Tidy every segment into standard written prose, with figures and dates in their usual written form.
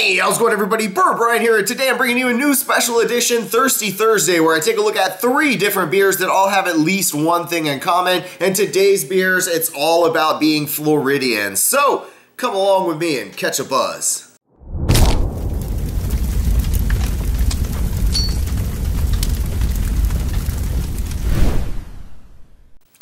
Hey, how's it going everybody? BurntBrian here, and today I'm bringing you a new special edition Thirsty Thursday where I take a look at 3 different beers that all have at least one thing in common. And today's beers, it's all about being Floridian. So, come along with me and catch a buzz.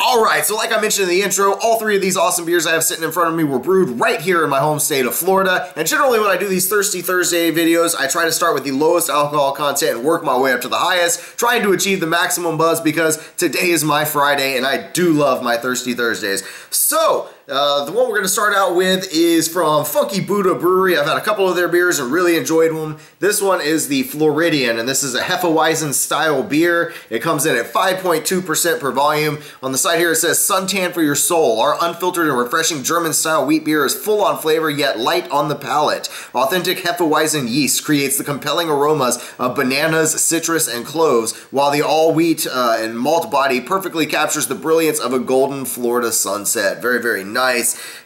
Alright, so like I mentioned in the intro, all 3 of these awesome beers I have sitting in front of me were brewed right here in my home state of Florida. And generally when I do these Thirsty Thursday videos, I try to start with the lowest alcohol content and work my way up to the highest, trying to achieve the maximum buzz because today is my Friday and I do love my Thirsty Thursdays. So, the one we're going to start out with is from Funky Buddha Brewery. I've had a couple of their beers and really enjoyed them. This one is the Floridian, and this is a Hefeweizen style beer. It comes in at 5.2% per volume. On the side here it says, suntan for your soul. Our unfiltered and refreshing German style wheat beer is full on flavor yet light on the palate. Authentic Hefeweizen yeast creates the compelling aromas of bananas, citrus, and cloves, while the all wheat and malt body perfectly captures the brilliance of a golden Florida sunset. Very, very nice.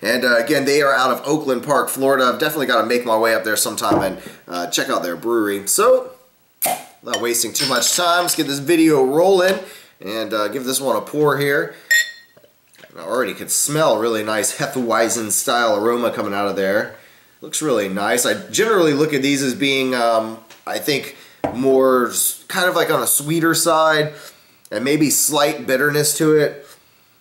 And again, they are out of Oakland Park, Florida. I've definitely got to make my way up there sometime and check out their brewery. So, without wasting too much time, let's get this video rolling and give this one a pour here. I already could smell really nice Hefeweizen style aroma coming out of there. Looks really nice. I generally look at these as being, I think, more kind of like on a sweeter side and maybe slight bitterness to it,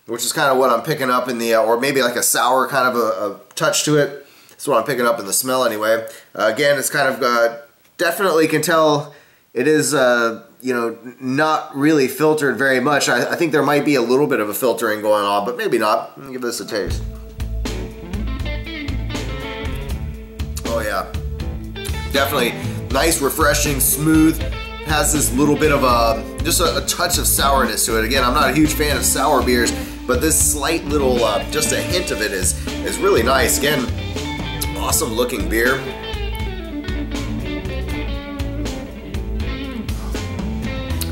which is kind of what I'm picking up in the, or maybe like a sour kind of a touch to it. That's what I'm picking up in the smell anyway. Again, it's kind of, definitely can tell it is, you know, not really filtered very much. I think there might be a little bit of a filtering going on, but maybe not. Let me give this a taste. Oh yeah, definitely nice, refreshing, smooth. Has this little bit of a, just a touch of sourness to it. Again, I'm not a huge fan of sour beers, but this slight little, just a hint of it is really nice. Again, awesome looking beer.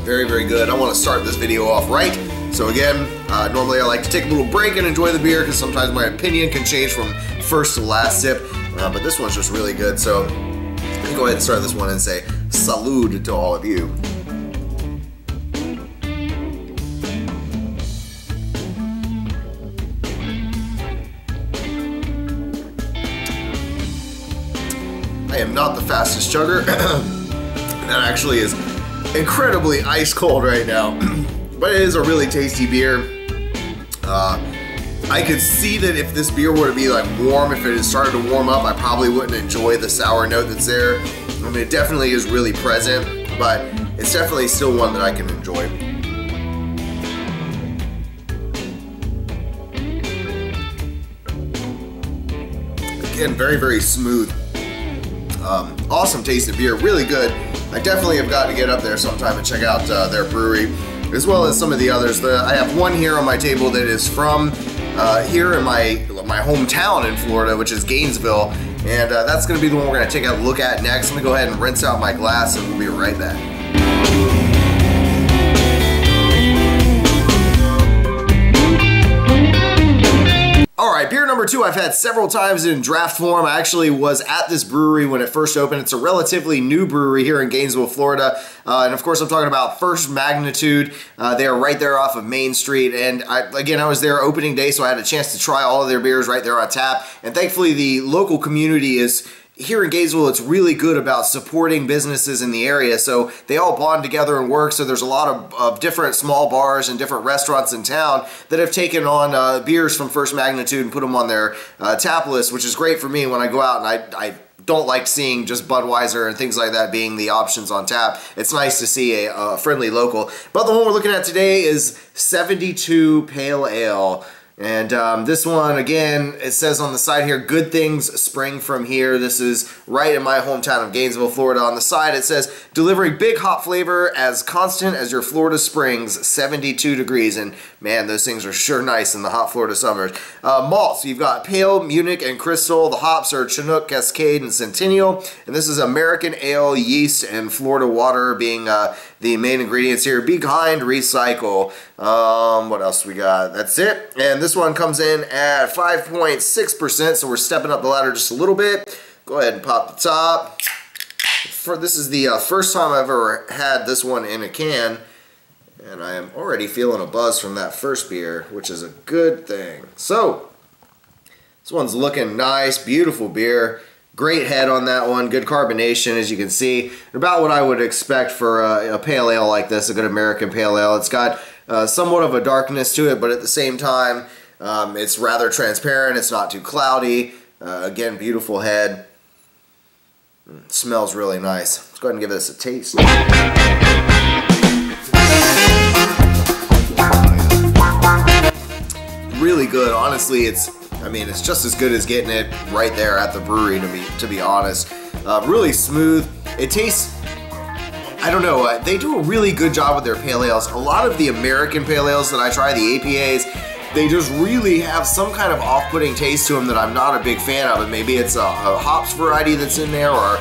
Very, very good. I want to start this video off right. So again, normally I like to take a little break and enjoy the beer because sometimes my opinion can change from first to last sip. But this one's just really good. So let me go ahead and start this one and say salud to all of you. I am not the fastest chugger. That actually is incredibly ice cold right now, but it is a really tasty beer. I could see that if this beer were to be like warm, if it had started to warm up, I probably wouldn't enjoy the sour note that's there. I mean, it definitely is really present, but it's definitely still one that I can enjoy. Again, very, very smooth. Awesome tasting beer, really good. I definitely have got to get up there sometime and check out their brewery, as well as some of the others. I have one here on my table that is from here in my hometown in Florida, which is Gainesville, and that's going to be the one we're going to take a look at next. Let me go ahead and rinse out my glass, and we'll be right back. Alright, beer number 2 I've had several times in draft form. I actually was at this brewery when it first opened. It's a relatively new brewery here in Gainesville, Florida. And of course I'm talking about First Magnitude. They are right there off of Main Street. And again, I was there opening day, so I had a chance to try all of their beers right there on tap. And thankfully the local community is, here in Gainesville, it's really good about supporting businesses in the area, so they all bond together and work. So there's a lot of different small bars and different restaurants in town that have taken on beers from First Magnitude and put them on their tap list, which is great for me when I go out, and I don't like seeing just Budweiser and things like that being the options on tap. It's nice to see a friendly local. But the one we're looking at today is 72 Pale Ale. And this one, again, it says on the side here, good things spring from here. This is right in my hometown of Gainesville, Florida. On the side, it says, delivering big hop flavor as constant as your Florida springs, 72 degrees. And man, those things are sure nice in the hot Florida summers. Malts, you've got Pale, Munich, and Crystal. The hops are Chinook, Cascade, and Centennial. And this is American Ale, yeast, and Florida water being the main ingredients here. Be kind, recycle. What else we got? That's it. And this one comes in at 5.6%, so we're stepping up the ladder just a little bit. Go ahead and pop the top. This is the first time I've ever had this one in a can, and I am already feeling a buzz from that first beer, which is a good thing. So, this one's looking nice, beautiful beer. Great head on that one, good carbonation as you can see. About what I would expect for a pale ale like this, a good American pale ale. It's got somewhat of a darkness to it, but at the same time, it's rather transparent. It's not too cloudy. Again, beautiful head. Smells really nice. Let's go ahead and give this a taste. Really good. Honestly, it's just as good as getting it right there at the brewery, to be honest. Really smooth. It tastes, I don't know, they do a really good job with their pale ales. A lot of the American pale ales that I try, the APAs, they just really have some kind of off-putting taste to them that I'm not a big fan of. And maybe it's a hops variety that's in there, or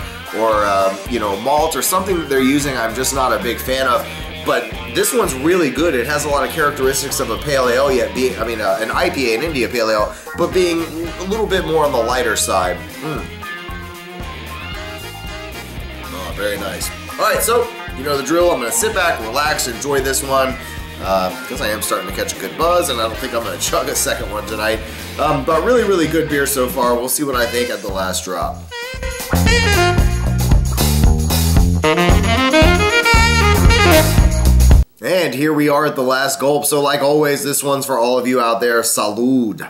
you know, malt or something that they're using I'm just not a big fan of. But this one's really good. It has a lot of characteristics of a pale ale, yet being, an IPA, an India pale ale, but being a little bit more on the lighter side. Oh, very nice. All right, so you know the drill. I'm gonna sit back, relax, enjoy this one, because I am starting to catch a good buzz, and I don't think I'm gonna chug a second one tonight. But really, really good beer so far. We'll see what I think at the last drop. And here we are at the last gulp. So like always, this one's for all of you out there. Salud.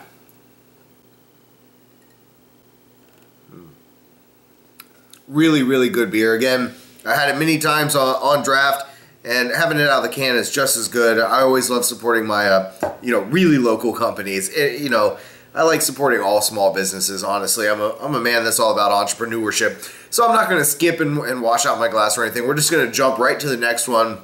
Really, really good beer. Again, I had it many times on draft, and having it out of the can is just as good. I always love supporting my, really local companies. I like supporting all small businesses, honestly. I'm a man that's all about entrepreneurship. So I'm not going to skip and wash out my glass or anything. We're just going to jump right to the next one.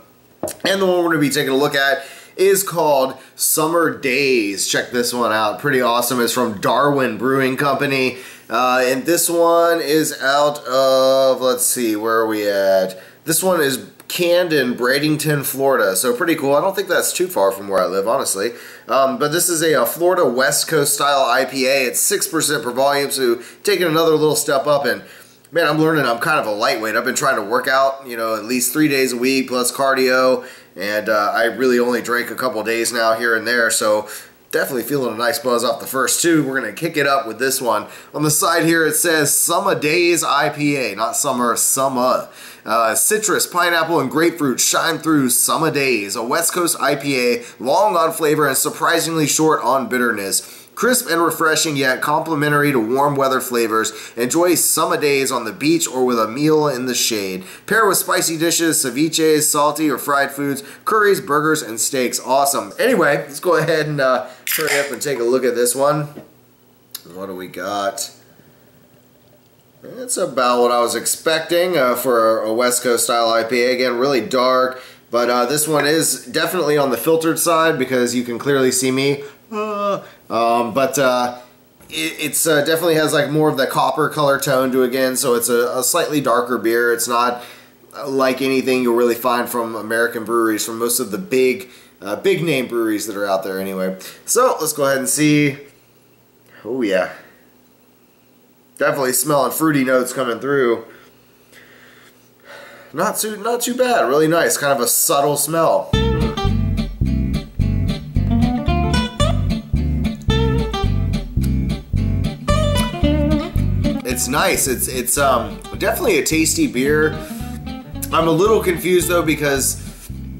And the one we're going to be taking a look at is called Summer Days. Check this one out. Pretty awesome. It's from Darwin Brewing Company. And this one is out of, let's see, where are we at? This one is canned in Bradenton, Florida. So pretty cool. I don't think that's too far from where I live, honestly. But this is a Florida West Coast style IPA. It's 6% per volume, so taking another little step up. And man, I'm learning I'm kind of a lightweight. I've been trying to work out, at least 3 days a week plus cardio, and I really only drank a couple days now here and there, so definitely feeling a nice buzz off the first two. We're going to kick it up with this one. On the side here it says Summer Days IPA, not summer, summer. Citrus, pineapple, and grapefruit shine through Summer Days, a West Coast IPA, long on flavor and surprisingly short on bitterness. Crisp and refreshing, yet complementary to warm weather flavors. Enjoy summer days on the beach or with a meal in the shade. Pair with spicy dishes, ceviches, salty or fried foods, curries, burgers, and steaks. Awesome. Anyway, let's go ahead and hurry up and take a look at this one. What do we got? It's about what I was expecting for a West Coast style IPA. Again, really dark, but this one is definitely on the filtered side because you can clearly see me. It's definitely has like more of the copper color tone to it again, so it's a slightly darker beer. It's not like anything you'll really find from American breweries, from most of the big name breweries that are out there anyway. So let's go ahead and see. Oh yeah, definitely smelling fruity notes coming through. Not too bad. Really nice, kind of a subtle smell. It's nice. It's definitely a tasty beer. I'm a little confused though because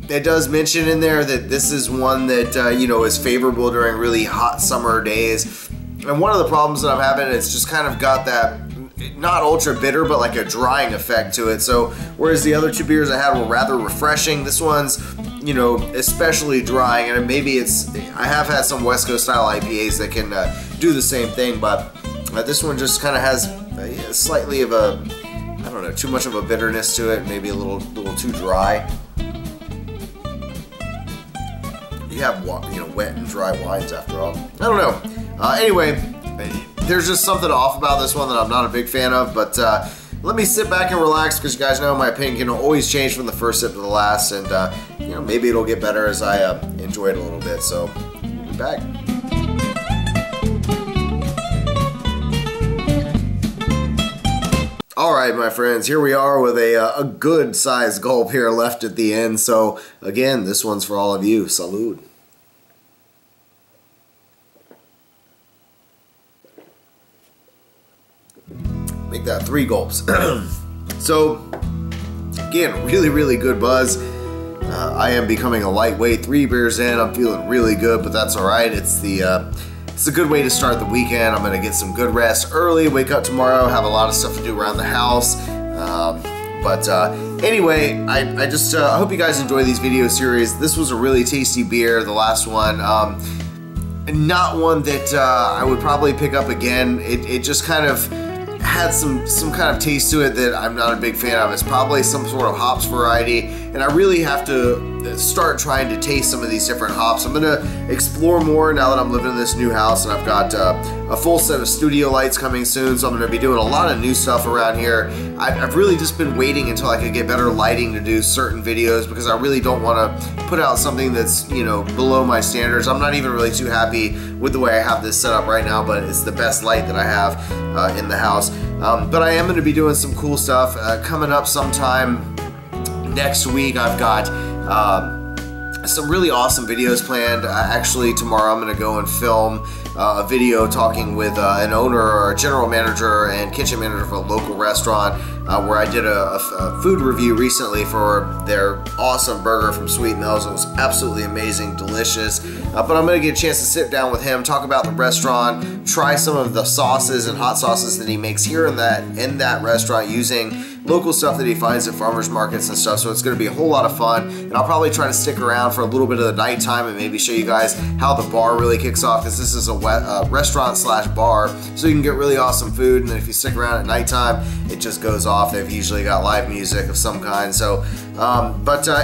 it does mention in there that this is one that is favorable during really hot summer days. And one of the problems that I'm having, it's just kind of got that not ultra bitter, but like a drying effect to it. So whereas the other two beers I had were rather refreshing, this one's especially drying. And maybe I have had some West Coast style IPAs that can do the same thing, but this one just kind of has slightly of a, I don't know, too much of a bitterness to it, maybe a little too dry. You have wet and dry wines after all. I don't know. Anyway, there's just something off about this one that I'm not a big fan of, but let me sit back and relax because you guys know my opinion can always change from the first sip to the last, and maybe it'll get better as I enjoy it a little bit. So, we'll be back. All right, my friends, here we are with a good sized gulp here left at the end. So again, this one's for all of you. Salud. Make that 3 gulps. So again, really good buzz. I am becoming a lightweight. 3 beers in, I'm feeling really good, but that's all right. It's a good way to start the weekend. I'm gonna get some good rest early, wake up tomorrow, have a lot of stuff to do around the house. Anyway, I just hope you guys enjoy these video series. This was a really tasty beer, the last one. Not one that I would probably pick up again. It just kind of had some kind of taste to it that I'm not a big fan of. It's probably some sort of hops variety, and I really have to start trying to taste some of these different hops. I'm gonna explore more now that I'm living in this new house, and I've got a full set of studio lights coming soon, so I'm gonna be doing a lot of new stuff around here. I've really just been waiting until I could get better lighting to do certain videos, because I really don't want to put out something that's, you know, below my standards. I'm not even really too happy with the way I have this set up right now, but it's the best light that I have in the house. But I am going to be doing some cool stuff coming up sometime next week. I've got some really awesome videos planned. Actually, tomorrow I'm going to go and film a video talking with an owner or a general manager and kitchen manager of a local restaurant where I did a food review recently for their awesome burger from Sweet Mills. It was absolutely amazing, delicious. But I'm going to get a chance to sit down with him, talk about the restaurant, try some of the sauces and hot sauces that he makes here in that restaurant using local stuff that he finds at farmers markets and stuff. So it's going to be a whole lot of fun, and I'll probably try to stick around for a little bit of the nighttime and maybe show you guys how the bar really kicks off, because this is a restaurant slash bar, so you can get really awesome food, and then if you stick around at nighttime, it just goes off. They've usually got live music of some kind. So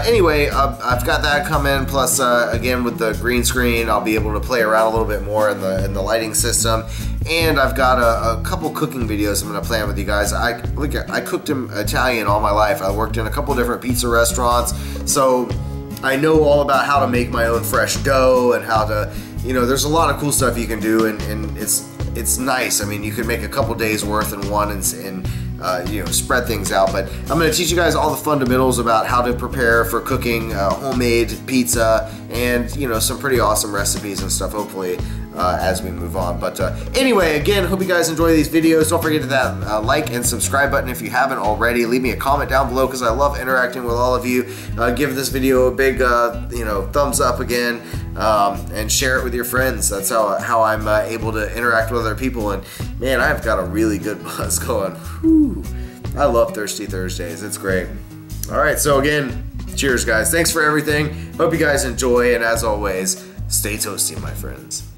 anyway, I've got that coming, plus again with the green screen, I'll be able to play around a little bit more in the lighting system. And I've got a couple cooking videos I'm going to plan with you guys. I cooked Italian all my life. I worked in a couple different pizza restaurants, so I know all about how to make my own fresh dough and how to, you know, there's a lot of cool stuff you can do, and it's nice. I mean, you could make a couple days worth in one and you know, spread things out. But I'm going to teach you guys all the fundamentals about how to prepare for cooking homemade pizza, and you know, some pretty awesome recipes and stuff, hopefully, as we move on. But anyway, again, hope you guys enjoy these videos. Don't forget to that like and subscribe button if you haven't already. Leave me a comment down below, because I love interacting with all of you. Give this video a big you know, thumbs up again, and share it with your friends. That's how I'm able to interact with other people. And man, I've got a really good buzz going. Whew. I love Thirsty Thursdays. It's great. All right, so again, cheers, guys. Thanks for everything. Hope you guys enjoy, and as always, stay toasty, my friends.